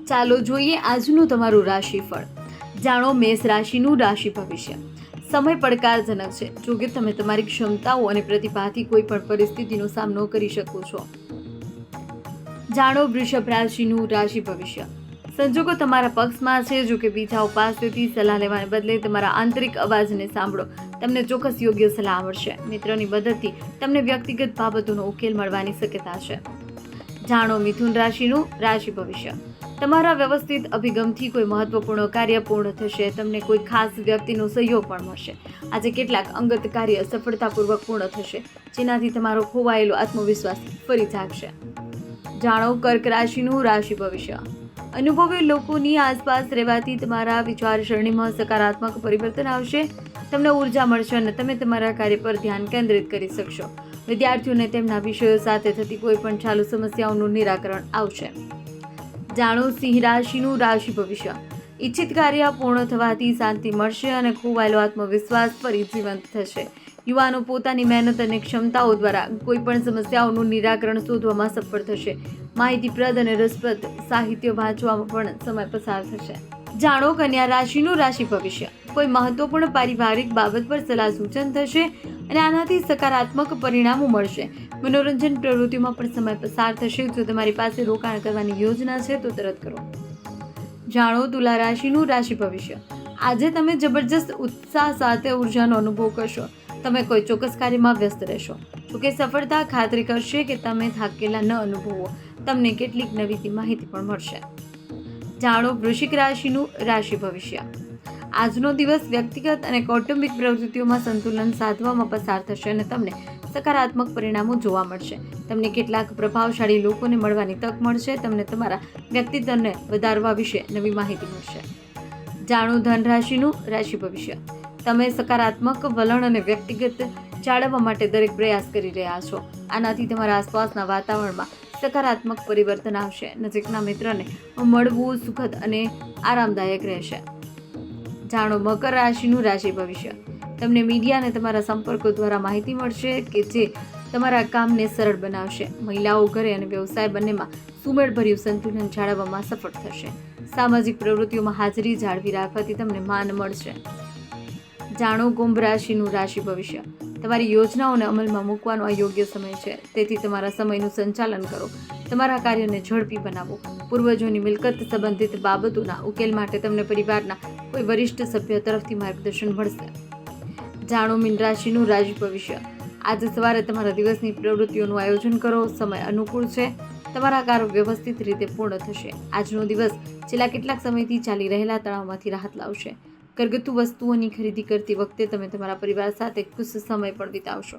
ચાલો જોઈએ આજનું તમારું રાશિફળ. જાણો મેષ રાશિનું રાશિ ભવિષ્ય. સમય પડકારજનક છે, જો કે તમે તમારી ક્ષમતાઓ અને પ્રતિભાથી કોઈ પણ પરિસ્થિતિનો સામનો કરી શકો છો. જાણો વૃષભ રાશિનું રાશિ ભવિષ્ય. સંજોગો તમારા પક્ષમાં છે, જો કે બીજાઓ પાસેથી સલાહ લેવાને બદલે તમારા આંતરિક અવાજને સાંભળો. તમને ચોક્કસ યોગ્ય સલાહ મળશે. મિત્રોની મદદથી તમને વ્યક્તિગત બાબતોનો ઉકેલ મળવાની શક્યતા છે. જાણો મિથુન રાશિનું રાશિ ભવિષ્ય. તમારા વ્યવસ્થિત અભિગમથી કોઈ મહત્વપૂર્ણ કાર્ય પૂર્ણ થશે. તમને કોઈ ખાસ વ્યક્તિનો સહયોગ પણ મળશે. આજે કેટલાક અંગત કાર્ય સફળતાપૂર્વક પૂર્ણ થશે, જેનાથી તમારો ખોવાયેલો આત્મવિશ્વાસ ફરી જાગશે. જાણો કર્ક રાશિનું રાશિ ભવિષ્ય. અનુભવી લોકોની આસપાસ રહેવાથી તમારા વિચારસરણીમાં સકારાત્મક પરિવર્તન આવશે. તમને ઉર્જા મળશે અને તમે તમારા કાર્ય પર ધ્યાન કેન્દ્રિત કરી શકશો. વિદ્યાર્થીઓને તેમના વિષયો સાથે થતી કોઈ પણ ચાલુ સમસ્યાઓનું નિરાકરણ આવશે. જાણો સિંહ રાશિનું રાશિ ભવિષ્ય. ઈચ્છિત કાર્ય પૂર્ણ થવાથી શાંતિ મળશે અને ખોવાયેલો આત્મવિશ્વાસ ફરી જીવંત થશે. યુવાનો પોતાની મહેનત અને ક્ષમતાઓ દ્વારા કોઈ પણ સમસ્યાઓનું નિરાકરણ શોધવામાં સફળ થશે. માહિતીપ્રદ અને રસપ્રદ સાહિત્ય વાંચવામાં પણ સમય પસાર થશે. જાણો કન્યા રાશિનું રાશિ ભવિષ્ય. કોઈ મહત્વપૂર્ણ પારિવારિક બાબત પર સલાહ સૂચન થશે અને આનાથી સકારાત્મક પરિણામો મળશે. મનોરંજન પ્રવૃત્તિઓમાં પણ સમય પસાર થશે. જો તમારી પાસે રોકાણ કરવાની યોજના છે તો તરત કરો. જાણો તુલા રાશિનું રાશિ ભવિષ્ય. આજે તમે જબરજસ્ત ઉત્સાહ સાથે ઉર્જાનો અનુભવ કરશો. તમે કોઈ ચોક્કસ કાર્યમાં વ્યસ્ત રહેશો. જોકે સફળતા ખાતરી કરશે કે તમે થાકેલા ન અનુભવો. તમને કેટલીક નવી માહિતી પણ મળશે. જાણો વૃશ્ચિક રાશિનું રાશિ ભવિષ્ય. આજનો દિવસ વ્યક્તિગત અને કૌટુંબિક પ્રવૃત્તિઓમાં સંતુલન સાધવામાં પસાર થશે અને તમને સકારાત્મક પરિણામો જોવા મળશે. તમને કેટલાક પ્રભાવશાળી લોકોને મળવાની તક મળશે. તમને તમારા વ્યક્તિત્વને વધારવા વિશે નવી માહિતી મળશે. જાણો ધન રાશિનું રાશિ ભવિષ્ય. તમે સકારાત્મક વલણ અને વ્યક્તિગત જાળવવા માટે દરેક પ્રયાસ કરી રહ્યા છો. આનાથી તમારા આસપાસના વાતાવરણમાં સકારાત્મક પરિવર્તન આવશે. નજીકના મિત્રને મળવું સુખદ અને આરામદાયક રહેશે. જાણો મકર રાશિનું રાશિ ભવિષ્ય. તમને મીડિયા અને તમારા સંપર્કો દ્વારા માહિતી મળશે કે જે તમારા કામને સરળ બનાવશે. મહિલાઓ ઘરે અને વ્યવસાય બંનેમાં સુમેળભર્યું સંતુલન જાળવવામાં સફળ થશે. સામાજિક પ્રવૃત્તિઓમાં હાજરી જાળવી રાખવાથી તમને માન મળશે. જાણો કુંભ રાશિનું રાશિ ભવિષ્ય. તમારી યોજનાઓને અમલમાં મૂકવાનો આ યોગ્ય સમય છે, તેથી તમારા સમયનું સંચાલન કરો. તમારા કાર્યને ઝડપી બનાવો. પૂર્વજોની મિલકત સંબંધિત બાબતોના ઉકેલ માટે તમને પરિવારના કોઈ વરિષ્ઠ સભ્ય તરફથી માર્ગદર્શન મળશે. જાણો મીન રાશિનું રાશિ ભવિષ્ય. આજે સવારે તમારા દિવસની પ્રવૃત્તિઓનું આયોજન કરો. સમય અનુકૂળ છે. તમારા કાર્યો વ્યવસ્થિત રીતે પૂર્ણ થશે. આજનો દિવસ છેલ્લા કેટલાક સમયથી ચાલી રહેલા તણાવમાંથી રાહત લાવશે. ઘરગથ્થુ વસ્તુઓની ખરીદી કરતી વખતે તમે તમારા પરિવાર સાથે ખુશ સમય પણ વિતાવશો.